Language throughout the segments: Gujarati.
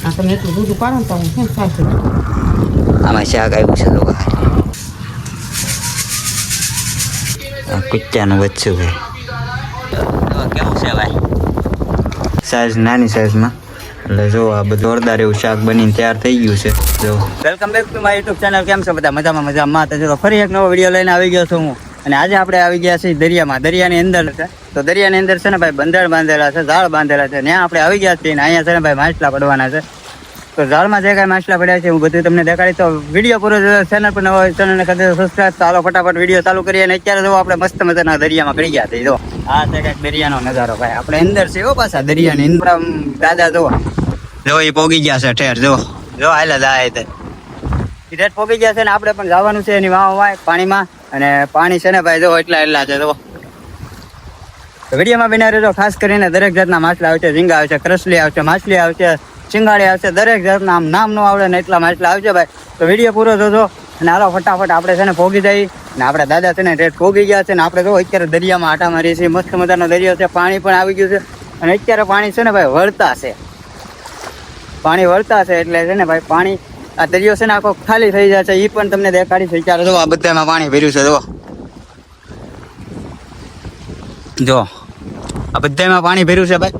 આ તમે એટલું દૂધ પાડો ને તો હું કેમ થાય છે આમાં શાક આવ્યું છે તો કુચ્ચાનું બચ્ચું ભાઈ કેવું છે ભાઈ સાઈઝ નાની સાઈઝમાં એટલે જો આ બધું જોરદાર એવું શાક બનીને તૈયાર થઈ ગયું છે જો welcome back to my YouTube channel. કેમ છો બધા? મજામાં તો જો ફરી એક નવો વિડીયો લઈને આવી ગયો છું હું. અને આજે આપણે આવી ગયા છીએ દરિયાની અંદર છે. તો દરિયાની અંદર છે ને ભાઈ બંદર બાંધેલા છે, ઝાડ બાંધેલા છે. ત્યાં આપણે આવી ગયા છીએ ને અહીંયા છે ને ભાઈ માછલા પડવાના છે. તો ઝાડમાં જે કાંઈ માછલા પડ્યા છે હું બધું તમને દેખાડી. તો વિડીયો પૂરો ચેનલ પર નવો ચેનલને કરી સબસ્ક્રાઈબ. ચાલો ફટાફટ વિડીયો ચાલુ કરીએ. અને અત્યારે જો આપણે મસ્ત મજાના દરિયામાં કરી ગયા છીએ. જો આ છે કંઈક દરિયાનો નજારો ભાઈ. આપણે અંદર છે પાછા દરિયાની અંદર દાદા જો એ પોગી ગયા છે ઠેર. જો હાલે જાય ઠેર પોગી ગયા છે ને આપણે પણ જવાનું છે એની વાય પાણીમાં. અને પાણી છે ને ભાઈ જો એટલા છે. જો વિડીયોમાં બના રહેજો. ખાસ કરીને દરેક જાતના માછલા આવશે. ઝીંગા આવશે, કરસલી આવશે, માછલી આવશે, ચિંગાળી આવશે. દરેક જાતના નામ ન આવડે ને એટલા માછલા આવશે ભાઈ. તો વિડીયો પૂરો જોજો. અને હાલો ફટાફટ આપણે છે ને પોગી જઈએ. ને આપણે દાદા છે ને ઠેઠ પોગી ગયા છે ને આપણે જો અત્યારે દરિયામાં આટા મારીએ છીએ. મસ્ત મજાનો દરિયો છે, પાણી પણ આવી ગયું છે. અને અત્યારે પાણી છે ને ભાઈ વળતા છે, પાણી વળતા છે એટલે છે ને ભાઈ પાણી આ દરિયો છે ને આખો ખાલી થઈ જાય છે. એ પણ તમને દેખાડી છે. અત્યારે જો આ બધામાં પાણી ભર્યું છે. જો આ બધામાં પાણી ભર્યું છે ભાઈ.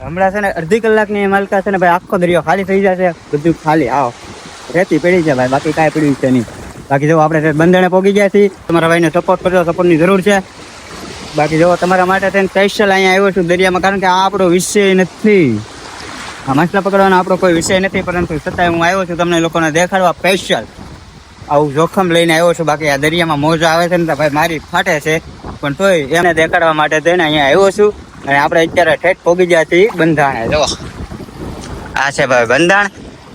હમણાં છે ને અડધી કલાકની માલકા છે ને ભાઈ આખો દરિયો ખાલી થઈ જશે. બધું ખાલી આવો રેતી પડી છે ભાઈ, બાકી કાંઈ પડ્યું છે નહીં. બાકી જો આપણે બંધણે પોગી ગયા છીએ. તમારા ભાઈને સપોર્ટ કરજો, સપોર્ટની જરૂર છે. બાકી જો તમારા માટે થઈને સ્પેશિયલ અહીંયા આવ્યો છું દરિયામાં, કારણ કે આ આપણો વિષય નથી. આ માછલા પકડવાનો આપણો કોઈ વિષય નથી, પરંતુ છતાંય હું આવ્યો છું તમને લોકોને દેખાડવા સ્પેશિયલ. આવું જોખમ લઈને આવ્યો છું. બાકી આ દરિયામાં મોજા આવે છે ને તો ભાઈ મારી ફાટે છે, પણ તોય એને દેખાડવા માટે થઈને અહીંયા આવ્યો છું. અને આપણે અત્યારે ઠેઠ પોગી ગયા છીએ બંધાણે. જો આ છે ભાઈ બંધાણ.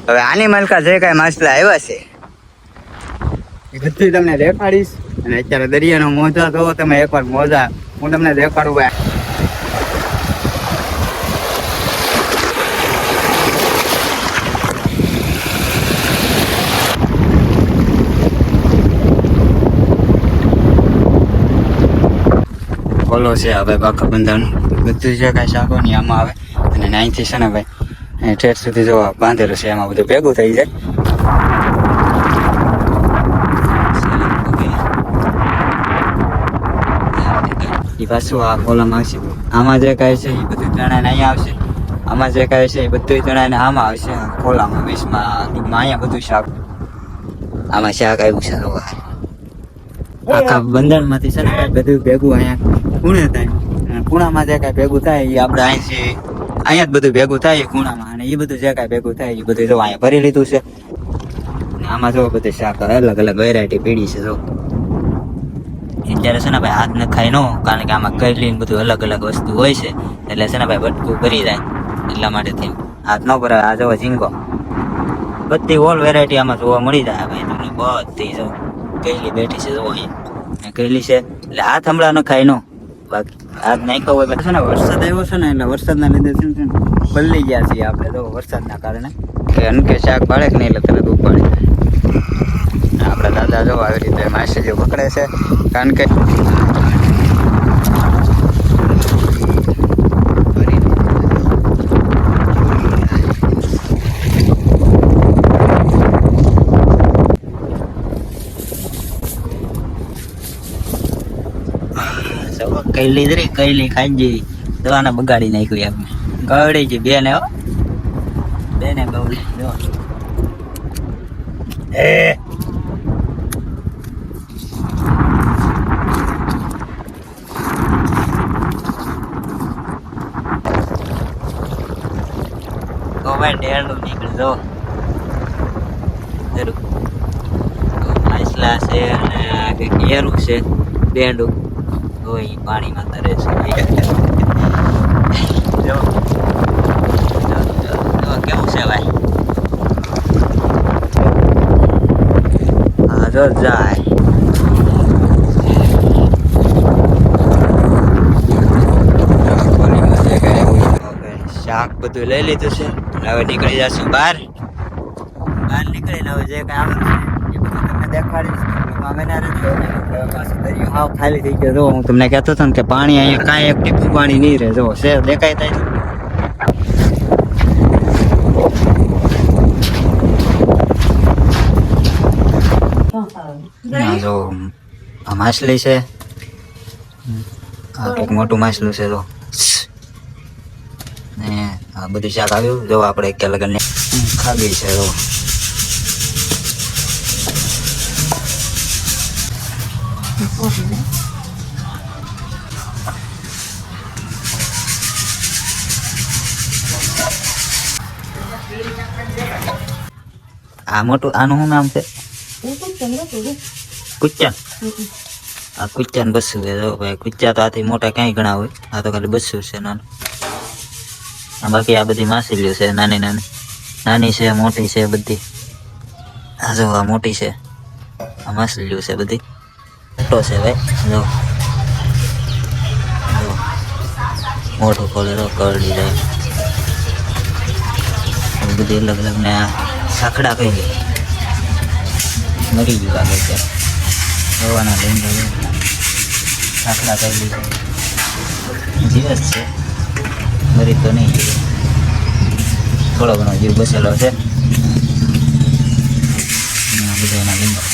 હવે આની માલકા જે કાંઈ માછલા આવ્યા છે એ બધું તમને દેખાડીશ. અને અત્યારે દરિયાનો મોજા જોવો તમે એકવાર. મોજા હું તમને દેખાડું ભાઈ. ઓલો છે હવે બાકા બંધાનું બધું જે કાંઈ શાકો ની આમાં આવે. અને અહીંથી છે ને ભાઈ ઠેઠ સુધી જો બાંધેલું છે, એમાં બધું ભેગું થઈ જાય. એ પાછું આ કોલમ આવશે. આમાં જે કાંઈ છે એ બધું ચણાને અહીંયા આવશે. આમાં જે કાંઈ છે એ બધું ચણાને આમાં આવશે કોલામાં. વીસમાં અહીંયા બધું શાક, આમાં શાક આવ્યું છે. આખા બંધણમાંથી છે ને કાંઈ બધું ભેગું અહીંયા ખૂણે થાય. અને ખૂણામાં જે કાંઈ ભેગું થાય એ આપણે અહીંથી અહીંયા જ બધું ભેગું થાય ખૂણામાં. અને એ બધું જે કાંઈ ભેગું થાય એ બધું જો અહીંયા ભરી લીધું છે. અને આમાં જો બધું શાક અલગ અલગ વેરાયટી પીડી છે. જો અત્યારે છે ને ભાઈ હાથ ન ખાય નો, કારણ કે આમાં કઈ બધું અલગ અલગ વસ્તુ હોય છે. એટલે છે ને ભાઈ બટકું ભરી જાય, એટલા માટે થઈને હાથ ન ભરાય. આ જો ઝીંગો બધી ઓલ વેરાયટી આમાં જોવા મળી જાય ભાઈ તમને. બધી જો કઈલી બેઠી છે, જો અહીંયા કઈલી છે. એટલે હાથ હમણાં ન ખાય નો, બાકી હાથ નાખ્યો હોય છે ને. વરસાદ આવ્યો છે ને એટલે વરસાદના લીધે છે ને પલળી ગયા છીએ આપણે તો વરસાદના કારણે. કે અનકે શાક પાડે કે નહીં એટલે તરત ઉપાડી જાય. આપણા દાદા જો આવી રીતે માછલીઓ પકડે છે, કારણ કે કઈલી ખાઈ જઈ દવાને બગાડી નાખ્યું. આપણે ગવડી છે બેને ગવડી તો ભાઈ ઢેરનું નીકળી જો માછલા છે અને કંઈક ઘેરું છે બેંડું. તો એ પાણીમાં તરે છે. જો કેવું છે ભાઈ? હા જો જાય. શાક બધું લઈ લીધું છે. હવે નીકળી જશું બહાર નીકળીને હવે જે કાંઈ આવે એ બધું તમને દેખાડીશ. હાવ ખાલી થઈ ગયો. જો હું તમને કહેતો હતો ને કે પાણી અહીંયા કાંઈ એક ટીપું પાણી નહીં રહે. જો છે દેખાય થાય. આ જો આ માછલી છે, આ કંઈક મોટું માછલું છે જો. ને આ બધું શાક આવ્યું જો આપણે એક લગન ખાવી છે જો. આ મોટું આનું શું નામ છે? કુચ્ચન. આ કુચ્ચન બસ્સું છે જો ભાઈ. કુચ્ચા તો આથી મોટા ક્યાંય ઘણા હોય, આ તો ખાલી બસ્સું છે નાનું. બાકી આ બધી માછલીઓ છે નાની નાની, નાની છે મોટી છે બધી. આ જો આ મોટી છે, આ માછલીઓ છે બધી. મોટો છે ભાઈ જો. મોટું ખોલે તો કરડી જાય બધી અલગ અલગ. ને આ સાખડા કઈ ગઈ મરી ગયું લાગે છે. હવાના લઈને સાખડા કઈ છે, જીવસ છે, મરી તો નહીં ગયું. થોડો ઘણો જીવ બસેલો છે. બધા એના લીંબા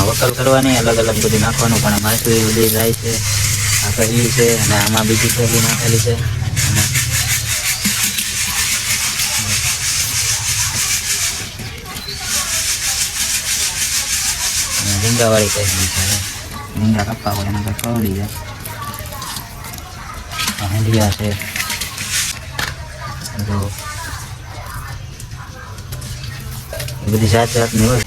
વકલ કરવાની અલગ અલગ બધું નાખવાનું. પણ માછલી બધી જાય છે. આ કઢી છે અને આમાં બીજી કઢી નાખેલી છે. રીંગાવાળી કઢી છે. રીંગા કપા હોય એના કવડી જાય. હંડિયા છે જો. એ બધી જાત જાતની હોય.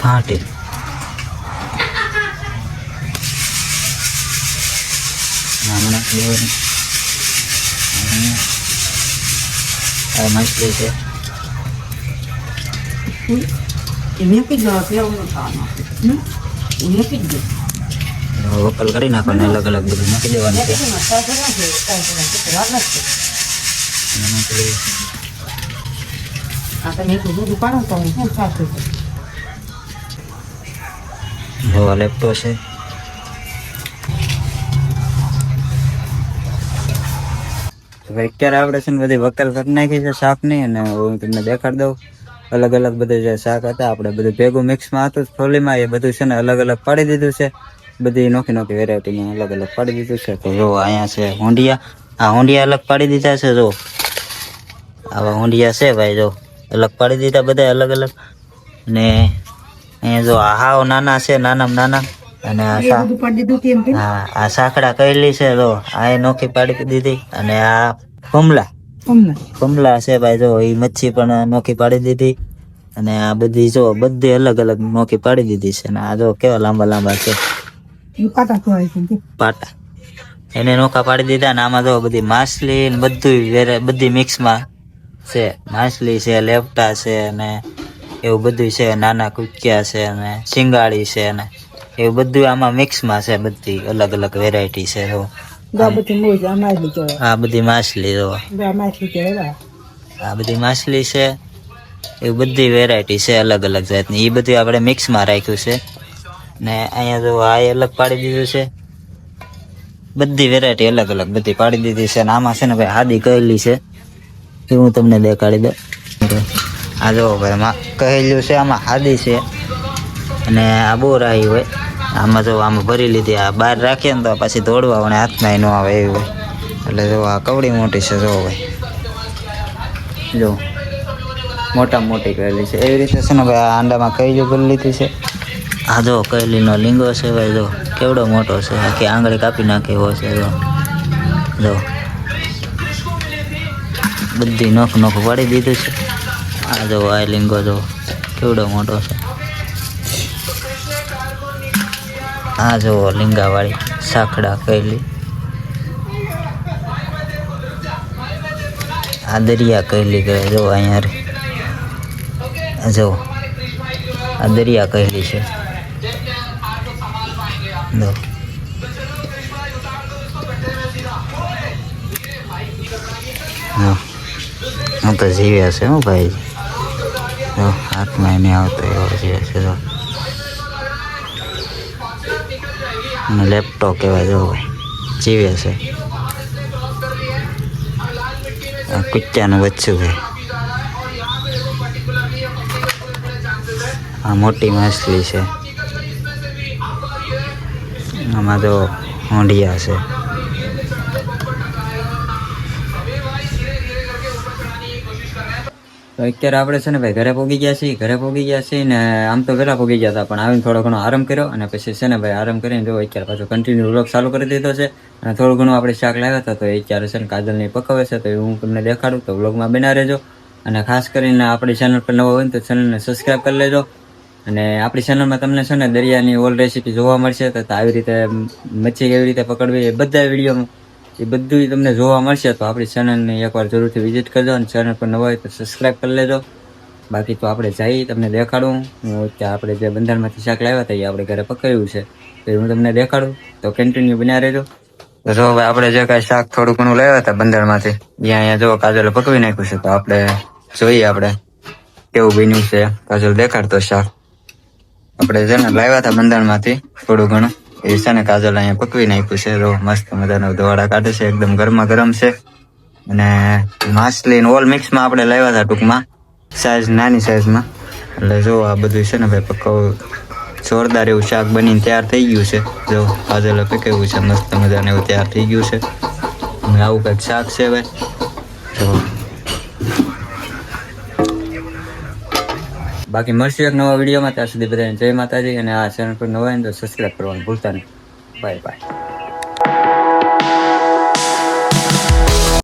ફાટે આ માછલી છે. વકલ કરી નાખવાનું, અલગ અલગ બધું નાખી દેવાનું છે. જો લેપટો છે. અત્યારે આપણે છે ને બધી વકલ કરી નાખી છે શાકની. અને હું તમને દેખાડી દઉં અલગ અલગ બધું જે શાક હતા આપણે બધું ભેગું મિક્સમાં હતું થોલીમાં. એ બધું છે ને અલગ અલગ પાડી દીધું છે. બધી નોખી નોખી વેરાયટીમાં અલગ અલગ પાડી દીધું છે. તો જો અહીંયા છે હોંડિયા. આ હોંડિયા અલગ પાડી દીધા છે જો. આવા હોંડિયા છે ભાઈ જો, અલગ પાડી દીધા બધા અલગ અલગ. ને અહીંયા જો આ હાવ નાના છે, નાનામાં નાના. અને હા આ સાંકડા કહેલી છે જો, આ એ નોખી પાડી દીધી. અને આ કમલા છે ભાઈ જો, એ મચ્છી પણ નોખી પાડી દીધી. અને આ બધી જો બધી અલગ અલગ નોખી પાડી દીધી છે. અને આ જો કેવા લાંબા લાંબા છે પાટા, એને નોખા પાડી દીધા. અને આમાં જો બધી માછલી ને બધું બધી મિક્સમાં છે. માછલી છે, લેપટા છે, અને એવું બધું છે. નાના કુચિયા છે અને શિંગાળી છે, અને એવું બધું આમાં મિક્સમાં છે. બધી અલગ અલગ વેરાયટી છે જો. આ બધી માછલી જો, આ બધી માછલી છે. એવી બધી વેરાયટી છે અલગ અલગ જાતની. એ બધું આપણે મિક્સમાં રાખ્યું છે. ને અહીંયા જો આ અલગ પાડી દીધું છે. બધી વેરાયટી અલગ અલગ બધી પાડી દીધી છે. અને આમાં છે ને ભાઈ હાદી કહેલી છે, એ હું તમને દેખાડી દઉં. આ જો ભાઈ કહેલું છે, આમાં હાદી છે. અને આ બહુ રાહી હોય. આમાં જો આમાં ભરી લીધી. આ બહાર રાખીએ ને તો પછી દોડવા અને હાથમાં ન આવે એવી હોય. એટલે જો આ કવડી મોટી છે જો ભાઈ, જો મોટામાં મોટી કહેલી છે. એવી રીતે છે ને ભાઈ આ આંડામાં કહેલું ભરી લીધી છે. આ જો કહેલીનો લીંગો છે ભાઈ, જો કેવડો મોટો છે. આખી આંગળી કાપી નાખે એવો છે જો. બધી નોખ નોખ પાડી દીધું છે. આ જો આ લીંગો જો કેવડો મોટો છે. આ જો લીંગાવાળી સાંકડા કહેલી. આ દરિયા કહેલી કહે જો. અહીંયા જો આ દરિયા કહેલી છે જો. હા હું તો જીવ્યા છે હું ભાઈ. જો હાથમાં એને આવતો એવો જે છે જો અને લેપટોપ કહેવાય જો ભાઈ જીવે છે આ કુચ્ચાનું બચ્ચું છે આ મોટી માછલી છે આમાં તો હોંડિયા છે તો અત્યારે આપણે છે ને ભાઈ ઘરે પહોંચી ગયા છીએ ને આમ તો વહેલા પહોંચી ગયા હતા પણ આવીને થોડો ઘણો આરામ કર્યો અને પછી છે ને ભાઈ આરામ કરીને જો અત્યારે પાછો કન્ટિન્યુ વ્લોગ ચાલુ કરી દીધો છે અને થોડું ઘણું આપણે શાક લાવ્યા હતા તો અત્યારે છે ને કાજલને પકાવે છે તો એ હું તમને દેખાડું તો વ્લોગમાં બના રહેજો અને ખાસ કરીને આપણી ચેનલ પર નવો હોય તો ચેનલને સબસ્ક્રાઈબ કરી લેજો અને આપણી ચેનલમાં તમને છે ને દરિયાની ઓલ રેસીપી જોવા મળશે તો આવી રીતે મચ્છી કેવી રીતે પકડવી એ બધા વિડીયોમાં એ બધું તમને જોવા મળશે તો આપણી ચેનલને એકવાર જરૂરથી વિઝિટ કરજો અને ચેનલ પર નવા હોય તો સબસ્ક્રાઈબ કરી લેજો બાકી તો આપણે જઈ તમને દેખાડું હું ત્યાં આપણે જે બંધારણમાંથી શાક લાવ્યા હતા એ આપણે ઘરે પકાવ્યું છે તો હું તમને દેખાડું તો કન્ટિન્યુ બન્યા રહેજો તો જો હવે આપણે જે કાંઈ શાક થોડું ઘણું લાવ્યા હતા બંધારણમાંથી અહીંયા જો કાજલ પકવી નાખ્યું છે તો આપણે જોઈએ આપણે કેવું બન્યું છે કાજલ દેખાડતો શાક આપણે છે ને લાવ્યા હતા બંધારણમાંથી થોડું ઘણું એ છે ને કાજલ અહીંયા પકવી નાખ્યું છે જો મસ્ત મજાનો ધોવાડા કાઢે છે એકદમ ગરમા ગરમ છે અને માછલી ઓલ મિક્સમાં આપણે લાવ્યા હતા ટૂંકમાં સાઈઝ નાની સાઈઝમાં એટલે જો આ બધું છે ને ભાઈ પકાવ જોરદાર એવું શાક બનીને તૈયાર થઈ ગયું છે જો કાજલે પકાવ્યું છે મસ્ત મજાને એવું તૈયાર થઈ ગયું છે અને આવું કંઈક શાક છે ભાઈ જો બાકી મળશું એક નવા વિડીયોમાં ત્યાં સુધી બધાને જય માતાજી અને આ ચેનલ પર નવા હોય તો સબસ્ક્રાઈબ કરવાનું ભૂલતા નહીં બાય બાય